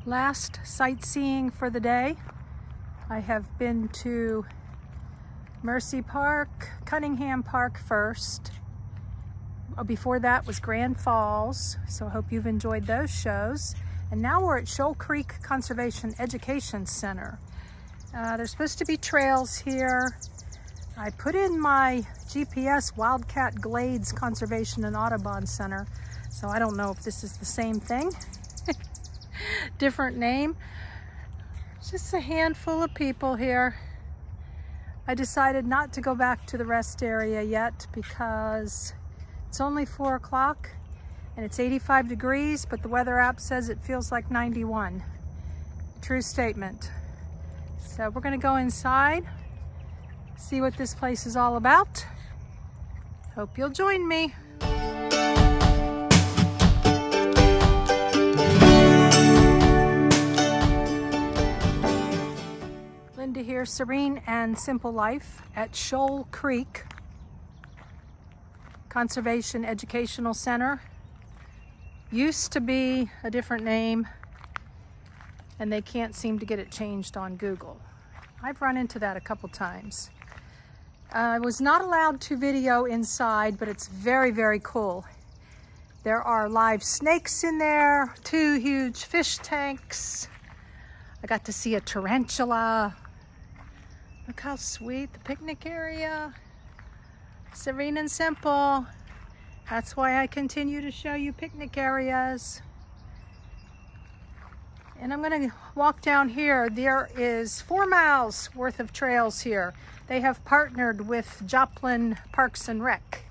Last sightseeing for the day. I have been to Mercy Park, Cunningham Park first. Before that was Grand Falls, so I hope you've enjoyed those shows. And now we're at Shoal Creek Conservation Education Center. There's supposed to be trails here. I put in my GPS Wildcat Glades Conservation and Audubon Center, so I don't know if this is the same thing. Different name. Just a handful of people here. I decided not to go back to the rest area yet because it's only 4 o'clock and it's 85 degrees, but the weather app says it feels like 91. True statement. So we're gonna go inside, see what this place is all about. Hope you'll join me. Linda here, Serene and Simple Life at Shoal Creek Conservation Educational Center. Used to be a different name and they can't seem to get it changed on Google. I've run into that a couple times. I was not allowed to video inside, but it's very, very cool. There are live snakes in there, 2 huge fish tanks. I got to see a tarantula. Look how sweet, the picnic area. Serene and simple. That's why I continue to show you picnic areas. And I'm gonna walk down here. There is 4 miles worth of trails here. They have partnered with Joplin Parks and Rec.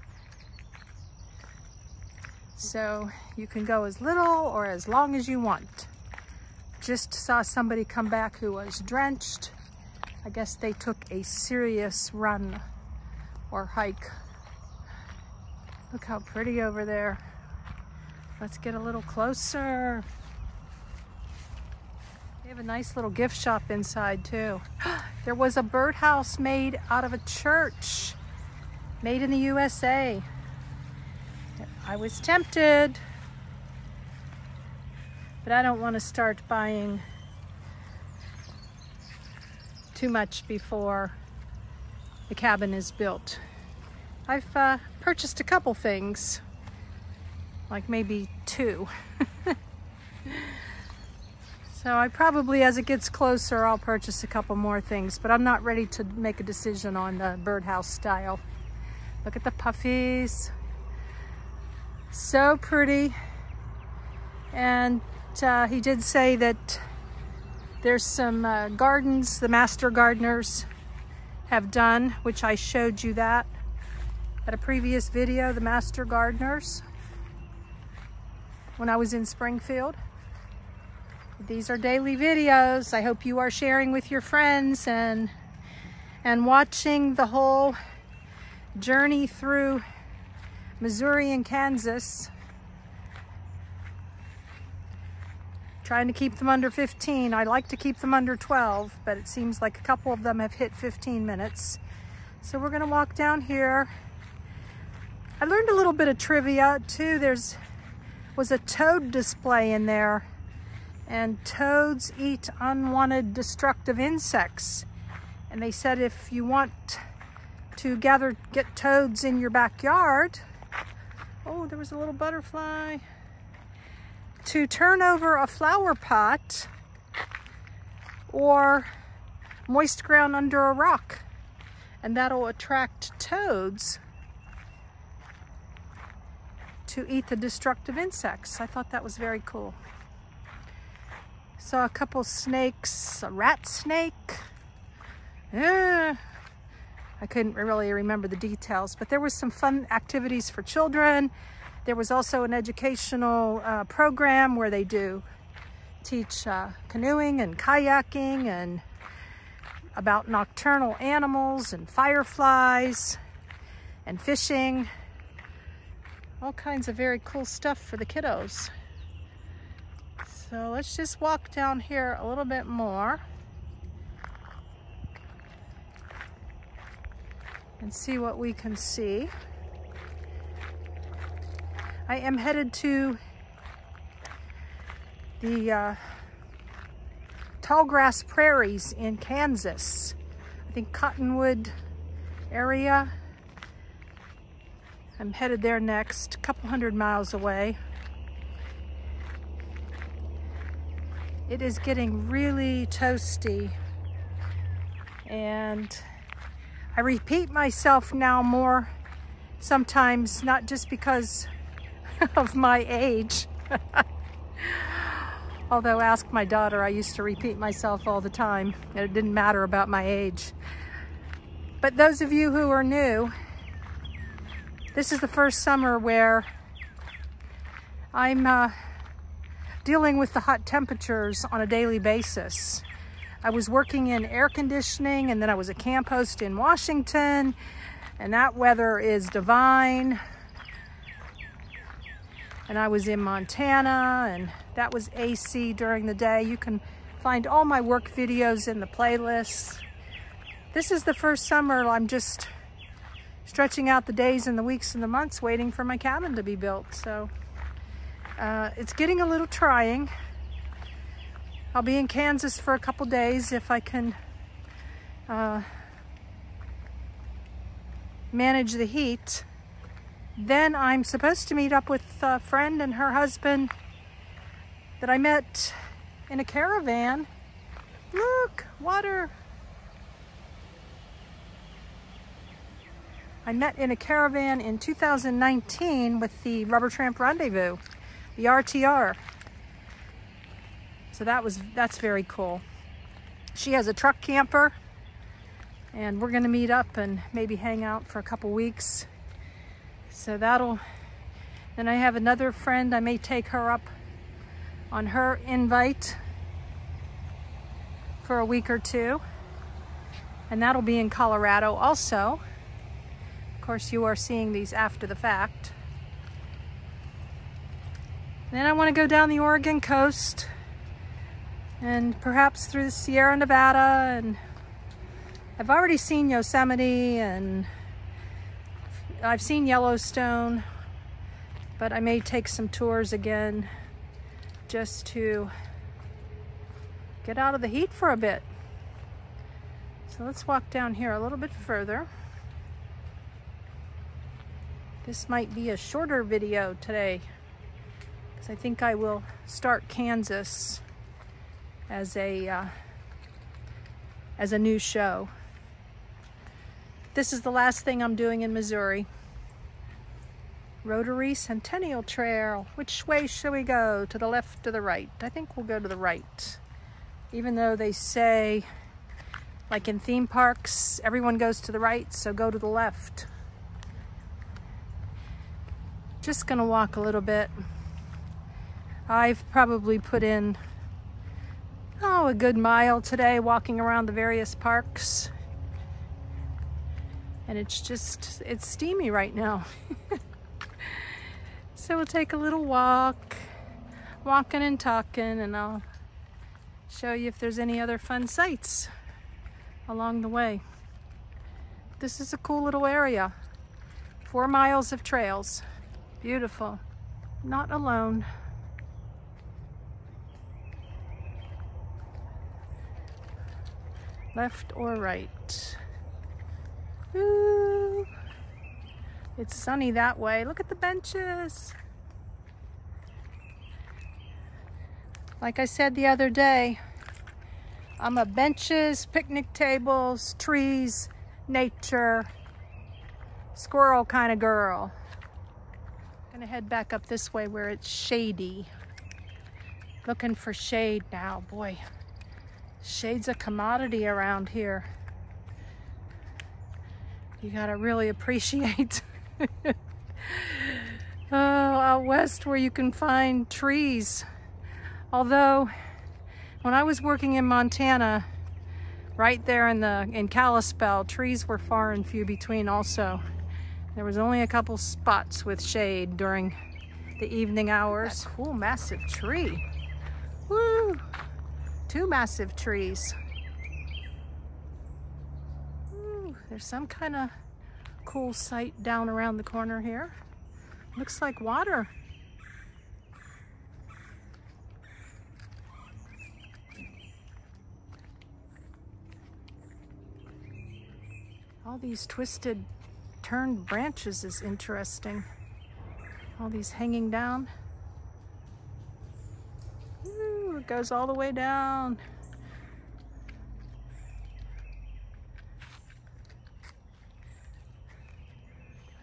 So you can go as little or as long as you want. Just saw somebody come back who was drenched. I guess they took a serious run or hike. Look how pretty over there. Let's get a little closer. They have a nice little gift shop inside too. There was a birdhouse made out of a church, made in the USA. I was tempted, but I don't want to start buying too much before the cabin is built. I've purchased a couple things, like maybe 2. So I probably, as it gets closer, I'll purchase a couple more things, but I'm not ready to make a decision on the birdhouse style. Look at the puffies. So pretty. And he did say that there's some gardens the master gardeners have done, which I showed you that at a previous video, the master gardeners, when I was in Springfield. These are daily videos. I hope you are sharing with your friends and watching the whole journey through Missouri and Kansas. Trying to keep them under 15. I like to keep them under 12, but it seems like a couple of them have hit 15 minutes. So we're gonna walk down here. I learned a little bit of trivia too. Was a toad display in there, and toads eat unwanted destructive insects. And they said if you want to get toads in your backyard, oh, there was a little butterfly, to turn over a flower pot or moist ground under a rock, and that'll attract toads to eat the destructive insects. I thought that was very cool. Saw a couple snakes, a rat snake. I couldn't really remember the details, but there was some fun activities for children. There was also an educational program where they teach canoeing and kayaking and about nocturnal animals and fireflies and fishing. All kinds of very cool stuff for the kiddos. So let's just walk down here a little bit more and see what we can see. I am headed to the tall grass prairies in Kansas. I think Cottonwood area. I'm headed there next, a couple 100 miles away. It is getting really toasty, and I repeat myself now more sometimes, not just because of my age. Although ask my daughter, I used to repeat myself all the time, and it didn't matter about my age. But those of you who are new, this is the first summer where I'm dealing with the hot temperatures on a daily basis. I was working in air conditioning, and then I was a camp host in Washington, and that weather is divine. And I was in Montana, and that was AC during the day. You can find all my work videos in the playlist. This is the first summer I'm just stretching out the days and the weeks and the months waiting for my cabin to be built. So it's getting a little trying. I'll be in Kansas for a couple days if I can manage the heat. Then I'm supposed to meet up with a friend and her husband that I met in a caravan. Look, water. I met in a caravan in 2019 with the Rubber Tramp Rendezvous, the RTR. So that's very cool. She has a truck camper, and we're gonna meet up and maybe hang out for a couple weeks. So then I have another friend, I may take her up on her invite for a week or two. And that'll be in Colorado also. Of course, you are seeing these after the fact. Then I want to go down the Oregon coast and perhaps through the Sierra Nevada, and I've already seen Yosemite and I've seen Yellowstone, but I may take some tours again just to get out of the heat for a bit. So let's walk down here a little bit further. This might be a shorter video today, because I think I will start Kansas as a new show. This is the last thing I'm doing in Missouri. Rotary Centennial Trail. Which way should we go? To the left or the right? I think we'll go to the right. Even though they say, like in theme parks, everyone goes to the right, so go to the left. Just gonna walk a little bit. I've probably put in, a good mile today walking around the various parks. And it's steamy right now. So we'll take a little walk, walking and talking, and I'll show you if there's any other fun sights along the way. This is a cool little area. 4 miles of trails. Beautiful. Not alone. Left or right? Ooh. It's sunny that way. Look at the benches. Like I said the other day, I'm a benches, picnic tables, trees, nature, squirrel kind of girl. I'm gonna head back up this way where it's shady. Looking for shade now. Boy, shade's a commodity around here. You gotta really appreciate out west where you can find trees. Although when I was working in Montana, right there in Kalispell, trees were far and few between also. There was only a couple spots with shade during the evening hours. That cool massive tree. Woo! 2 massive trees. Ooh, there's some kind of cool sight down around the corner here. Looks like water. All these twisted, turned branches is interesting. All these hanging down. Ooh, it goes all the way down.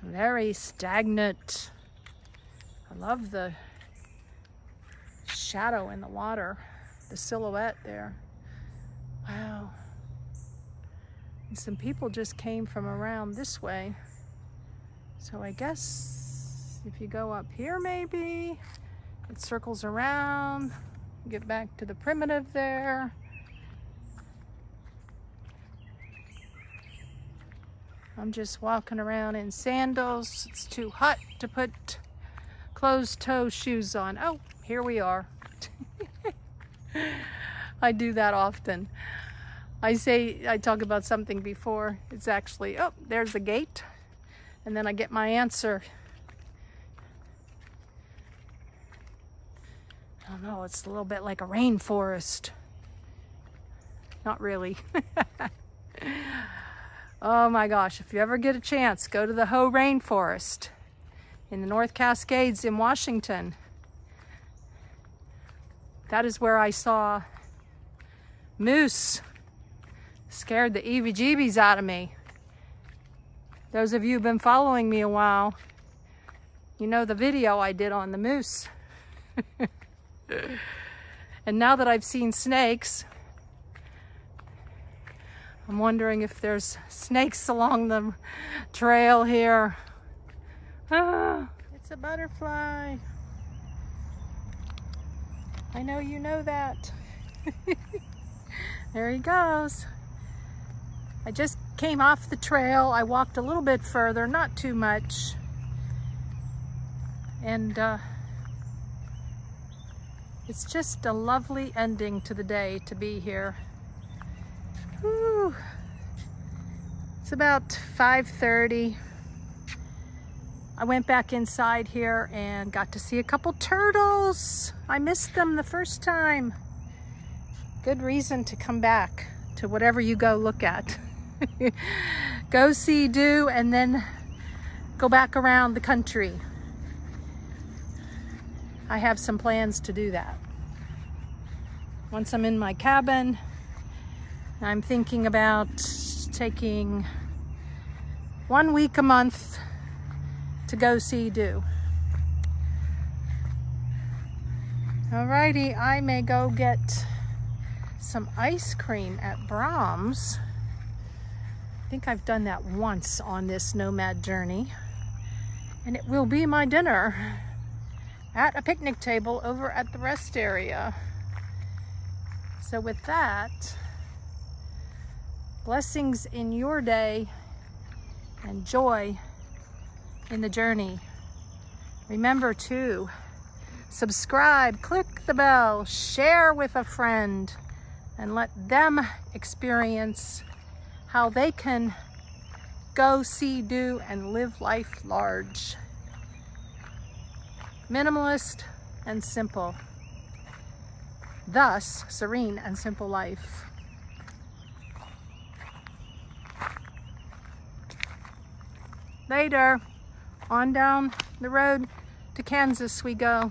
Very stagnant. I love the shadow in the water, the silhouette there. Wow. And some people just came from around this way. So I guess if you go up here, maybe it circles around, get back to the primitive there. I'm just walking around in sandals. It's too hot to put closed-toe shoes on. Oh, here we are. I do that often. I talk about something before. It's actually, oh, there's a gate. And then I get my answer. I don't know, it's a little bit like a rainforest. Not really. Oh my gosh, if you ever get a chance, go to the Howe Rainforest in the North Cascades in Washington. That is where I saw moose. Scared the eebie-jeebies out of me. Those of you who've been following me a while, you know the video I did on the moose. And now that I've seen snakes, I'm wondering if there's snakes along the trail here. Ah, it's a butterfly. I know you know that. There he goes. I just came off the trail. I walked a little bit further, not too much. And it's just a lovely ending to the day to be here. Whew. It's about 5:30. I went back inside here and got to see a couple turtles. I missed them the first time. Good reason to come back to whatever you go look at. Go see, do, and then go back around the country. I have some plans to do that. Once I'm in my cabin, I'm thinking about taking 1 week a month to go see, do. Alrighty, I may go get some ice cream at Brahms. I think I've done that once on this nomad journey. And it will be my dinner at a picnic table over at the rest area. So with that, blessings in your day and joy in the journey. Remember to subscribe, click the bell, share with a friend, and let them experience how they can go, see, do, and live life large. Minimalist and simple. Thus, serene and simple life. Later, on down the road to Kansas we go.